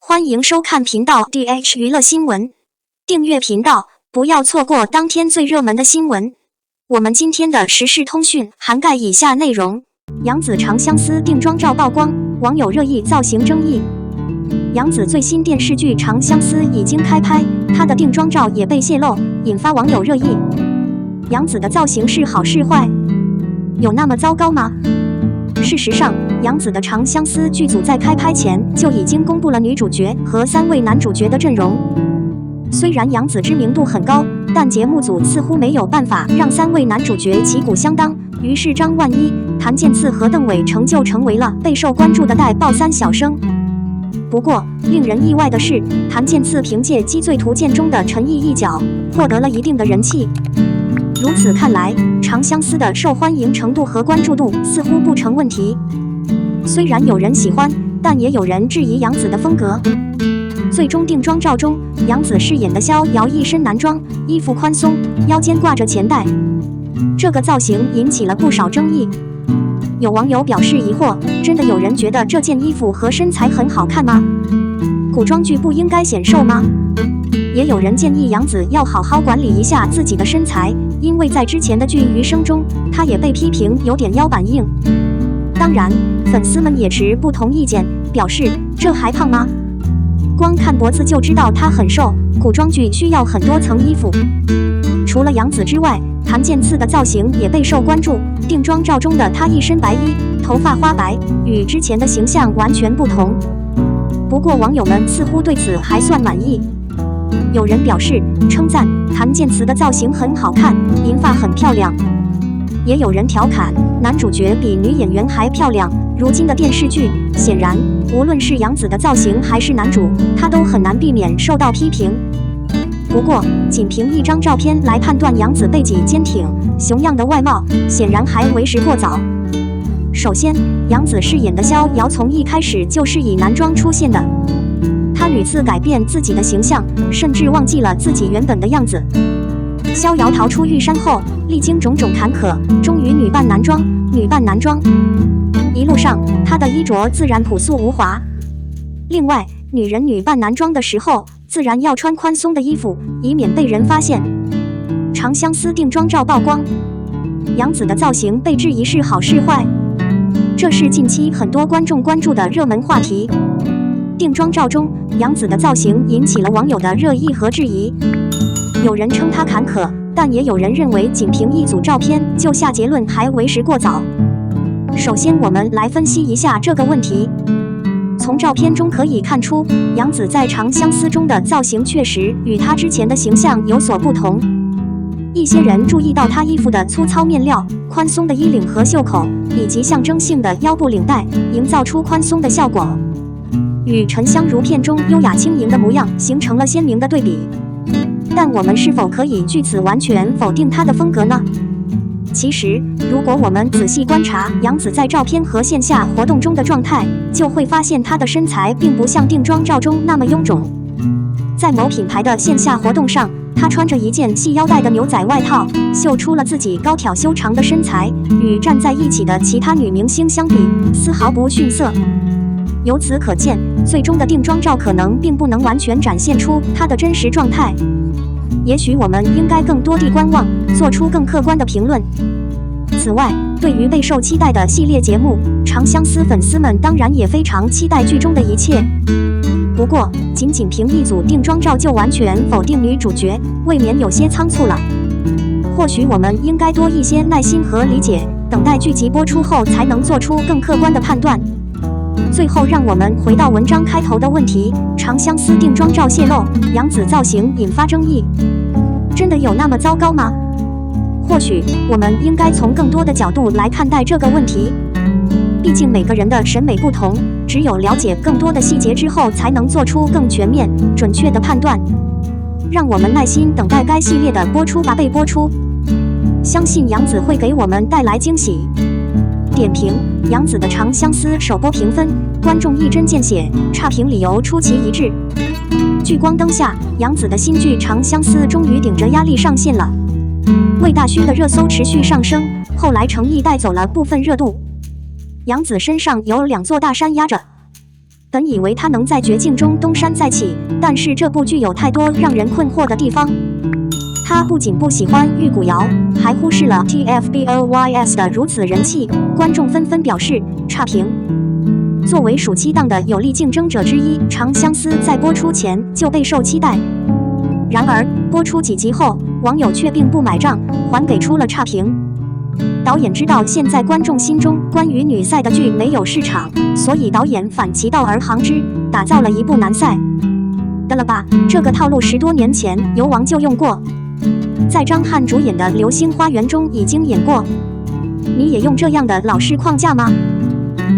欢迎收看频道 DH 娱乐新闻，订阅频道，不要错过当天最热门的新闻。我们今天的时事通讯涵盖以下内容：杨紫长相思定妆照曝光，网友热议造型争议。杨紫最新电视剧《长相思》已经开拍，她的定妆照也被泄露，引发网友热议。杨紫的造型是好是坏？有那么糟糕吗？事实上，杨紫的《长相思》剧组在开拍前就已经公布了女主角和3位男主角的阵容。虽然杨紫知名度很高，但节目组似乎没有办法让3位男主角旗鼓相当，于是张万一、谭健次和邓伟成就成为了备受关注的带爆3小生。不过，令人意外的是，谭健次凭借《击罪图鉴》中的陈毅一角，获得了一定的人气。如此看来，《长相思》的受欢迎程度和关注度似乎不成问题。虽然有人喜欢，但也有人质疑杨紫的风格。最终定妆照中，杨紫饰演的逍遥一身男装，衣服宽松，腰间挂着钱袋，这个造型引起了不少争议。有网友表示疑惑：真的有人觉得这件衣服和身材很好看吗？古装剧不应该显瘦吗？也有人建议杨紫要好好管理一下自己的身材，因为在之前的剧《余生》中，她也被批评有点腰板硬。当然，粉丝们也持不同意见，表示这还胖吗？光看脖子就知道她很瘦，古装剧需要很多层衣服。除了杨紫之外，谭健次的造型也备受关注。定妆照中的他一身白衣，头发花白，与之前的形象完全不同。不过网友们似乎对此还算满意。有人表示称赞谭健次的造型很好看，银发很漂亮。也有人调侃男主角比女演员还漂亮。如今的电视剧，显然无论是杨紫的造型还是男主，他都很难避免受到批评。不过，仅凭一张照片来判断杨紫背脊坚挺、雄样的外貌，显然还为时过早。首先，杨紫饰演的逍遥从一开始就是以男装出现的，她屡次改变自己的形象，甚至忘记了自己原本的样子。逍遥逃出玉山后，历经种种坎坷，终于女扮男装。一路上，她的衣着自然朴素无华。另外，女人女扮男装的时候，自然要穿宽松的衣服，以免被人发现。长相思定妆照曝光，杨紫的造型被质疑是好是坏，这是近期很多观众关注的热门话题。定妆照中，杨紫的造型引起了网友的热议和质疑。有人称她坎坷，但也有人认为仅凭一组照片就下结论还为时过早。首先，我们来分析一下这个问题。从照片中可以看出，杨紫在《长相思》中的造型确实与她之前的形象有所不同。一些人注意到她衣服的粗糙面料、宽松的衣领和袖口，以及象征性的腰部领带，营造出宽松的效果，与《沉香如片》中优雅轻盈的模样形成了鲜明的对比。但我们是否可以据此完全否定她的风格呢？其实，如果我们仔细观察杨紫在照片和线下活动中的状态，就会发现她的身材并不像定妆照中那么臃肿。在某品牌的线下活动上，她穿着一件系腰带的牛仔外套，秀出了自己高挑修长的身材，与站在一起的其他女明星相比，丝毫不逊色。由此可见，最终的定妆照可能并不能完全展现出她的真实状态。也许我们应该更多地观望，做出更客观的评论。此外，对于备受期待的系列节目《长相思》，粉丝们当然也非常期待剧中的一切。不过，仅凭一组定妆照就完全否定女主角，未免有些仓促了。或许我们应该多一些耐心和理解，等待剧集播出后才能做出更客观的判断。最后，让我们回到文章开头的问题：长相思定妆照泄露，杨紫造型引发争议，真的有那么糟糕吗？或许我们应该从更多的角度来看待这个问题。毕竟每个人的审美不同，只有了解更多的细节之后，才能做出更全面、准确的判断。让我们耐心等待该系列的播出吧。被播出，相信杨紫会给我们带来惊喜。点评：杨紫的《长相思》首播评分，观众一针见血，差评理由出奇一致。聚光灯下，杨紫的新剧《长相思》终于顶着压力上线了。魏大勋的热搜持续上升，后来诚意带走了部分热度。杨紫身上有2座大山压着。本以为他能在绝境中东山再起，但是这部剧有太多让人困惑的地方。他不仅不喜欢玉骨遥，还忽视了 TFBOYS 的如此人气，观众纷纷表示差评。作为暑期档的有力竞争者之一，《长相思》在播出前就备受期待。然而播出几集后，网友却并不买账，还给出了差评。导演知道现在观众心中关于女赛的剧没有市场，所以导演反其道而行之，打造了一部男赛。得了吧，这个套路10多年前游王就用过，在张翰主演的《流星花园》中已经演过。你也用这样的老式框架吗？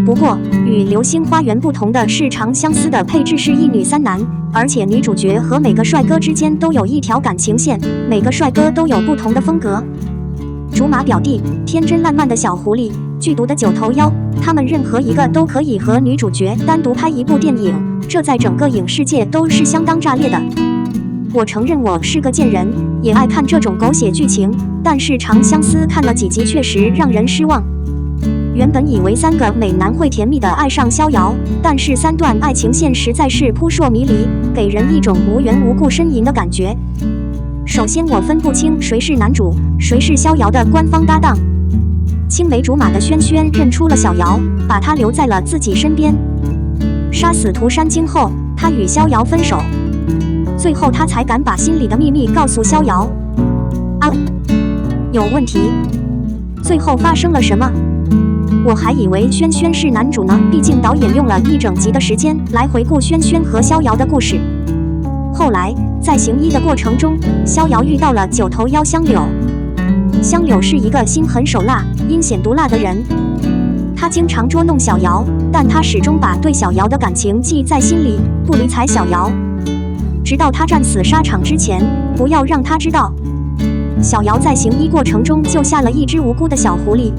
不过与《流星花园》不同的是，《长相思》的配置是1女3男，而且女主角和每个帅哥之间都有一条感情线，每个帅哥都有不同的风格。竹马表弟、天真烂漫的小狐狸、剧毒的九头妖，他们任何一个都可以和女主角单独拍一部电影，这在整个影视界都是相当炸裂的。我承认我是个贱人，也爱看这种狗血剧情，但是《长相思》看了几集确实让人失望。原本以为3个美男会甜蜜地爱上逍遥，但是3段爱情线实在是扑朔迷离，给人一种无缘无故呻吟的感觉。首先我分不清谁是男主，谁是逍遥的官方搭档。青梅竹马的轩轩认出了小瑶，把他留在了自己身边。杀死涂山璟后，他与逍遥分手，最后他才敢把心里的秘密告诉逍遥。啊，有问题！最后发生了什么？我还以为轩轩是男主呢，毕竟导演用了1整集的时间来回顾轩轩和逍遥的故事。后来在行医的过程中，逍遥遇到了九头妖香柳。香柳是一个心狠手辣、阴险毒辣的人，他经常捉弄小瑶，但他始终把对小瑶的感情记在心里，不理睬小瑶，直到他战死沙场之前，不要让他知道。小瑶在行医过程中救下了一只无辜的小狐狸，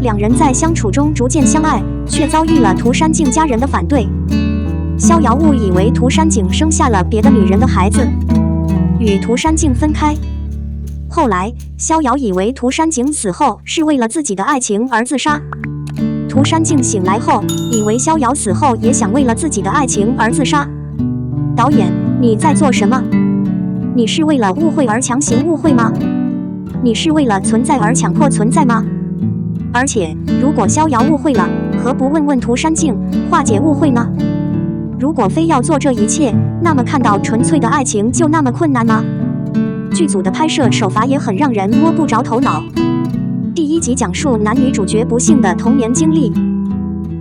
两人在相处中逐渐相爱，却遭遇了涂山璟家人的反对。逍遥误以为涂山璟生下了别的女人的孩子，与涂山璟分开。后来逍遥以为涂山璟死后是为了自己的爱情而自杀，涂山璟醒来后以为逍遥死后也想为了自己的爱情而自杀。导演，你在做什么？你是为了误会而强行误会吗？你是为了存在而强迫存在吗？而且如果逍遥误会了，何不问问涂山璟，化解误会呢？如果非要做这一切，那么看到纯粹的爱情就那么困难吗？剧组的拍摄手法也很让人摸不着头脑。第1集讲述男女主角不幸的童年经历，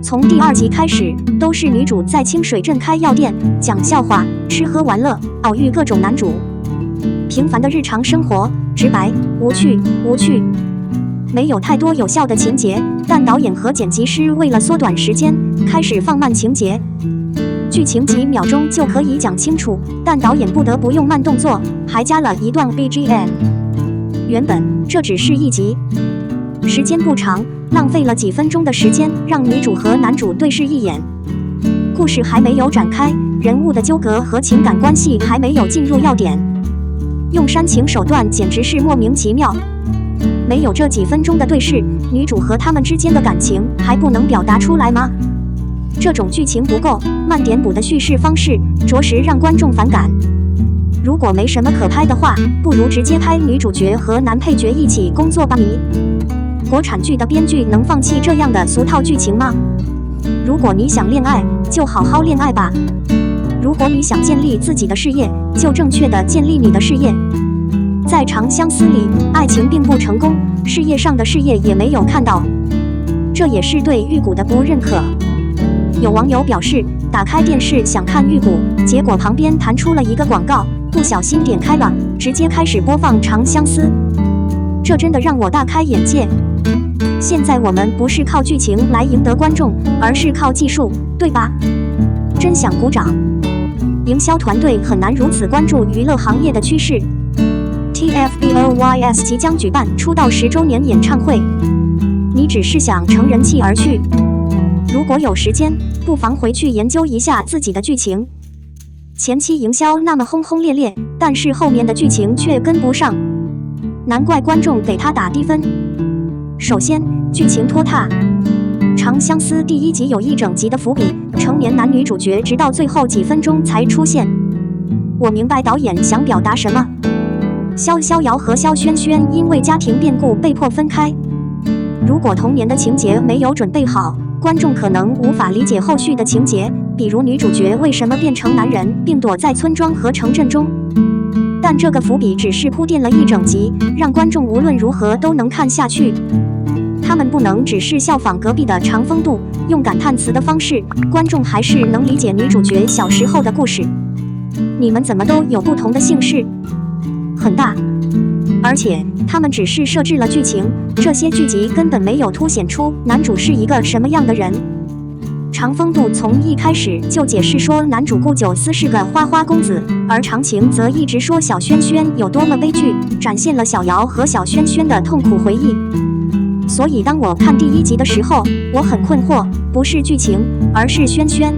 从第2集开始都是女主在清水镇开药店，讲笑话，吃喝玩乐，偶遇各种男主，平凡的日常生活，直白无趣，没有太多有效的情节，但导演和剪辑师为了缩短时间，开始放慢情节。剧情几秒钟就可以讲清楚，但导演不得不用慢动作，还加了一段 BGM。 原本这只是1集，时间不长，浪费了几分钟的时间让女主和男主对视一眼，故事还没有展开，人物的纠葛和情感关系还没有进入要点，用煽情手段简直是莫名其妙。没有这几分钟的对视，女主和他们之间的感情还不能表达出来吗？这种剧情不够，慢点补的叙事方式着实让观众反感。如果没什么可拍的话，不如直接拍女主角和男配角一起工作吧。国产剧的编剧能放弃这样的俗套剧情吗？如果你想恋爱，就好好恋爱吧。如果你想建立自己的事业，就正确的建立你的事业。在《长相思》里，爱情并不成功，事业上的事业也没有看到，这也是对玉骨的不认可。有网友表示，打开电视想看玉骨，结果旁边弹出了一个广告，不小心点开了，直接开始播放《长相思》，这真的让我大开眼界。现在我们不是靠剧情来赢得观众，而是靠技术，对吧？真想鼓掌。营销团队很难如此关注娱乐行业的趋势。TFBOYS 即将举办出道10周年演唱会，你只是想乘人气而去？如果有时间，不妨回去研究一下自己的剧情。前期营销那么轰轰烈烈，但是后面的剧情却跟不上，难怪观众给他打低分。首先，剧情拖沓，长相思》第1集有一整集的伏笔，成年男女主角直到最后几分钟才出现。我明白导演想表达什么。萧逍遥和萧萱萱因为家庭变故被迫分开。如果童年的情节没有准备好，观众可能无法理解后续的情节，比如女主角为什么变成男人，并躲在村庄和城镇中。但这个伏笔只是铺垫了一整集，让观众无论如何都能看下去。他们不能只是效仿隔壁的长风渡，用感叹词的方式，观众还是能理解女主角小时候的故事。你们怎么都有不同的姓氏？很大。而且他们只是设置了剧情，这些剧集根本没有凸显出男主是一个什么样的人。长风渡从一开始就解释说男主顾九思是个花花公子，而长晴则一直说小萱萱有多么悲剧，展现了小瑶和小萱萱的痛苦回忆。所以当我看第1集的时候，我很困惑，不是剧情，而是萱萱。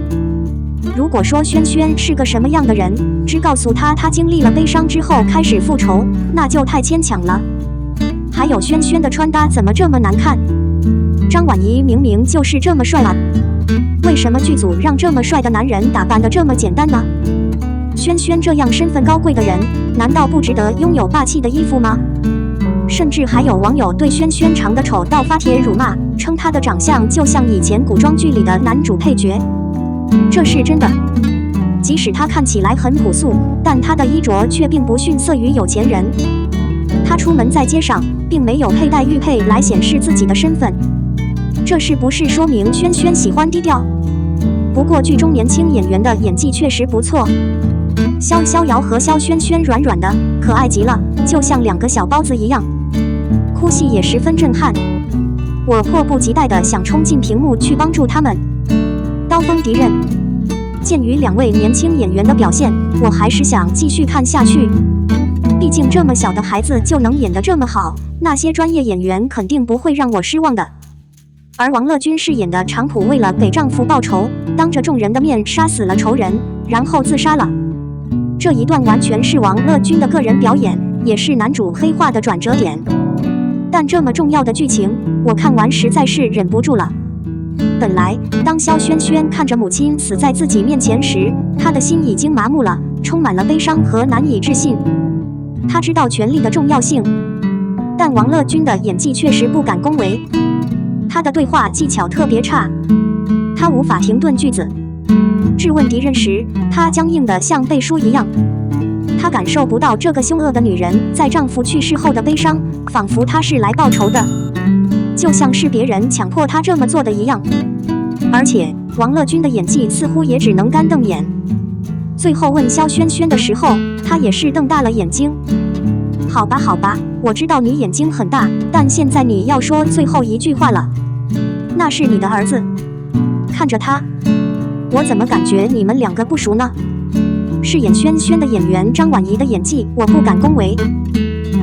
如果说萱萱是个什么样的人，只告诉他经历了悲伤之后开始复仇，那就太牵强了。还有萱萱的穿搭怎么这么难看？张晚怡明明就是这么帅啊，为什么剧组让这么帅的男人打扮得这么简单呢？萱萱这样身份高贵的人，难道不值得拥有霸气的衣服吗？甚至还有网友对萱萱长得丑到发帖辱骂，称她的长相就像以前古装剧里的男主配角。这是真的。即使她看起来很朴素，但她的衣着却并不逊色于有钱人。她出门在街上，并没有佩戴玉佩来显示自己的身份。这是不是说明萱萱喜欢低调？不过剧中年轻演员的演技确实不错，萧逍遥和萧萱萱软软的，可爱极了，就像2个小包子一样。哭戏也十分震撼，我迫不及待地想冲进屏幕去帮助他们。刀锋敌人。鉴于2位年轻演员的表现，我还是想继续看下去。毕竟这么小的孩子就能演得这么好，那些专业演员肯定不会让我失望的。而王乐君饰演的长浦为了给丈夫报仇，当着众人的面杀死了仇人，然后自杀了。这一段完全是王乐君的个人表演，也是男主黑化的转折点。但这么重要的剧情，我看完实在是忍不住了。本来，当萧萱萱看着母亲死在自己面前时，她的心已经麻木了，充满了悲伤和难以置信。她知道权力的重要性，但王乐君的演技确实不敢恭维。他的对话技巧特别差，他无法停顿句子。质问敌人时，他僵硬得像背书一样。他感受不到这个凶恶的女人在丈夫去世后的悲伤，仿佛她是来报仇的，就像是别人强迫她这么做的一样。而且王乐君的演技似乎也只能干瞪眼。最后问萧萱萱的时候，她也是瞪大了眼睛。好吧，好吧，我知道你眼睛很大，但现在你要说最后一句话了。那是你的儿子。看着他，我怎么感觉你们2个不熟呢？饰演萱萱的演员张晚怡的演技，我不敢恭维。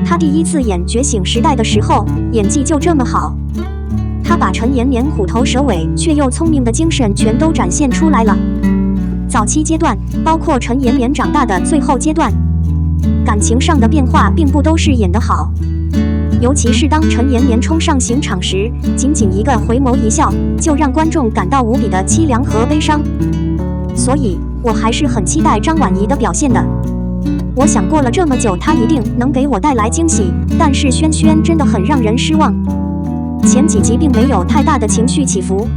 她第1次演《觉醒时代》的时候，演技就这么好。她把陈延年虎头蛇尾却又聪明的精神全都展现出来了。早期阶段，包括陈延年长大的最后阶段，感情上的变化并不都是演得好。尤其是当陈延年冲上刑场时，仅仅一个回眸一笑，就让观众感到无比的凄凉和悲伤。所以我还是很期待张晚怡的表现的。我想过了这么久，她一定能给我带来惊喜，但是萱萱真的很让人失望。前几集并没有太大的情绪起伏。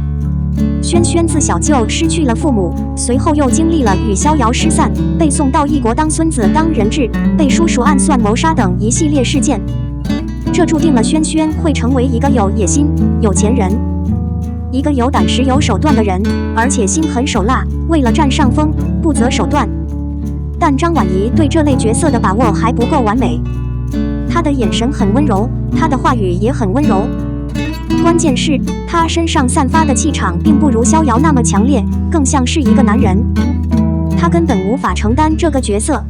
萱萱自小就失去了父母，随后又经历了与逍遥失散，被送到异国当孙子当人质，被叔叔暗算谋杀等一系列事件。这注定了萱萱会成为一个有野心、有钱人，一个有胆识、有手段的人，而且心狠手辣，为了占上风，不择手段。但张晚怡对这类角色的把握还不够完美。她的眼神很温柔，她的话语也很温柔。关键是她身上散发的气场并不如逍遥那么强烈，更像是一个男人。她根本无法承担这个角色。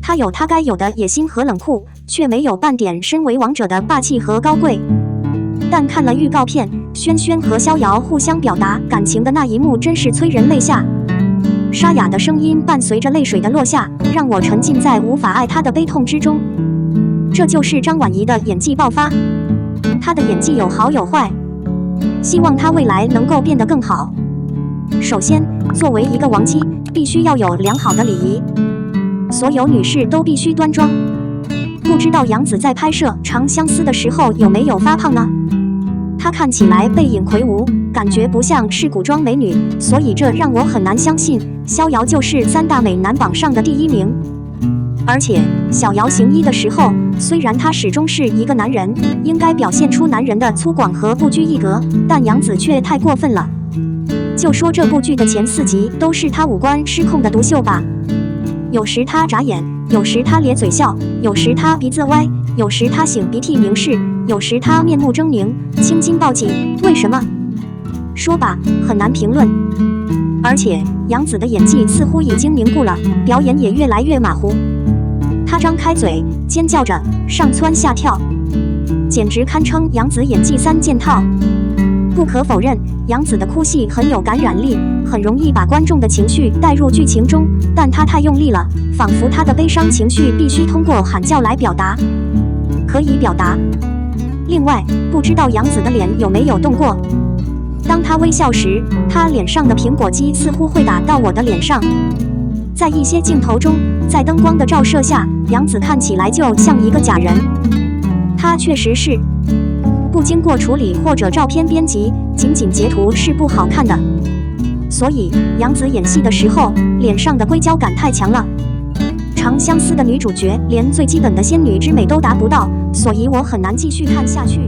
她有她该有的野心和冷酷，却没有半点身为王者的霸气和高贵。但看了预告片，萱萱和逍遥互相表达感情的那一幕真是催人泪下。沙哑的声音伴随着泪水的落下，让我沉浸在无法爱她的悲痛之中。这就是张晚怡的演技爆发。她的演技有好有坏。希望她未来能够变得更好。首先，作为一个王姬，必须要有良好的礼仪，所有女士都必须端庄。不知道杨紫在拍摄《长相思》的时候有没有发胖呢？她看起来背影魁梧，感觉不像是古装美女，所以这让我很难相信逍遥就是3大美男榜上的第1名。而且小瑶行医的时候，虽然他始终是一个男人，应该表现出男人的粗犷和不拘一格，但杨紫却太过分了。就说这部剧的前4集都是他五官失控的独秀吧，有时他眨眼，有时他咧嘴笑，有时他鼻子歪，有时他擤鼻涕凝视，有时他面目狰狞，青筋暴起。为什么？说吧，很难评论。而且杨紫的演技似乎已经凝固了，表演也越来越马虎。她张开嘴，尖叫着，上蹿下跳，简直堪称杨紫演技3件套。不可否认，杨紫的哭戏很有感染力，很容易把观众的情绪带入剧情中，但她太用力了，仿佛她的悲伤情绪必须通过喊叫来表达。可以表达。另外，不知道杨紫的脸有没有动过？当她微笑时，她脸上的苹果肌似乎会打到我的脸上。在一些镜头中，在灯光的照射下，杨紫看起来就像一个假人。她确实是不经过处理或者照片编辑，仅仅截图是不好看的。所以杨紫演戏的时候，脸上的硅胶感太强了。长相思的女主角连最基本的仙女之美都达不到，所以我很难继续看下去。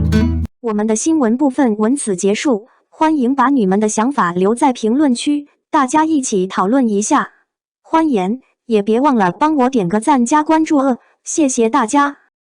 我们的新闻部分文此结束，欢迎把你们的想法留在评论区，大家一起讨论一下。欢迎，也别忘了帮我点个赞加关注谢谢大家。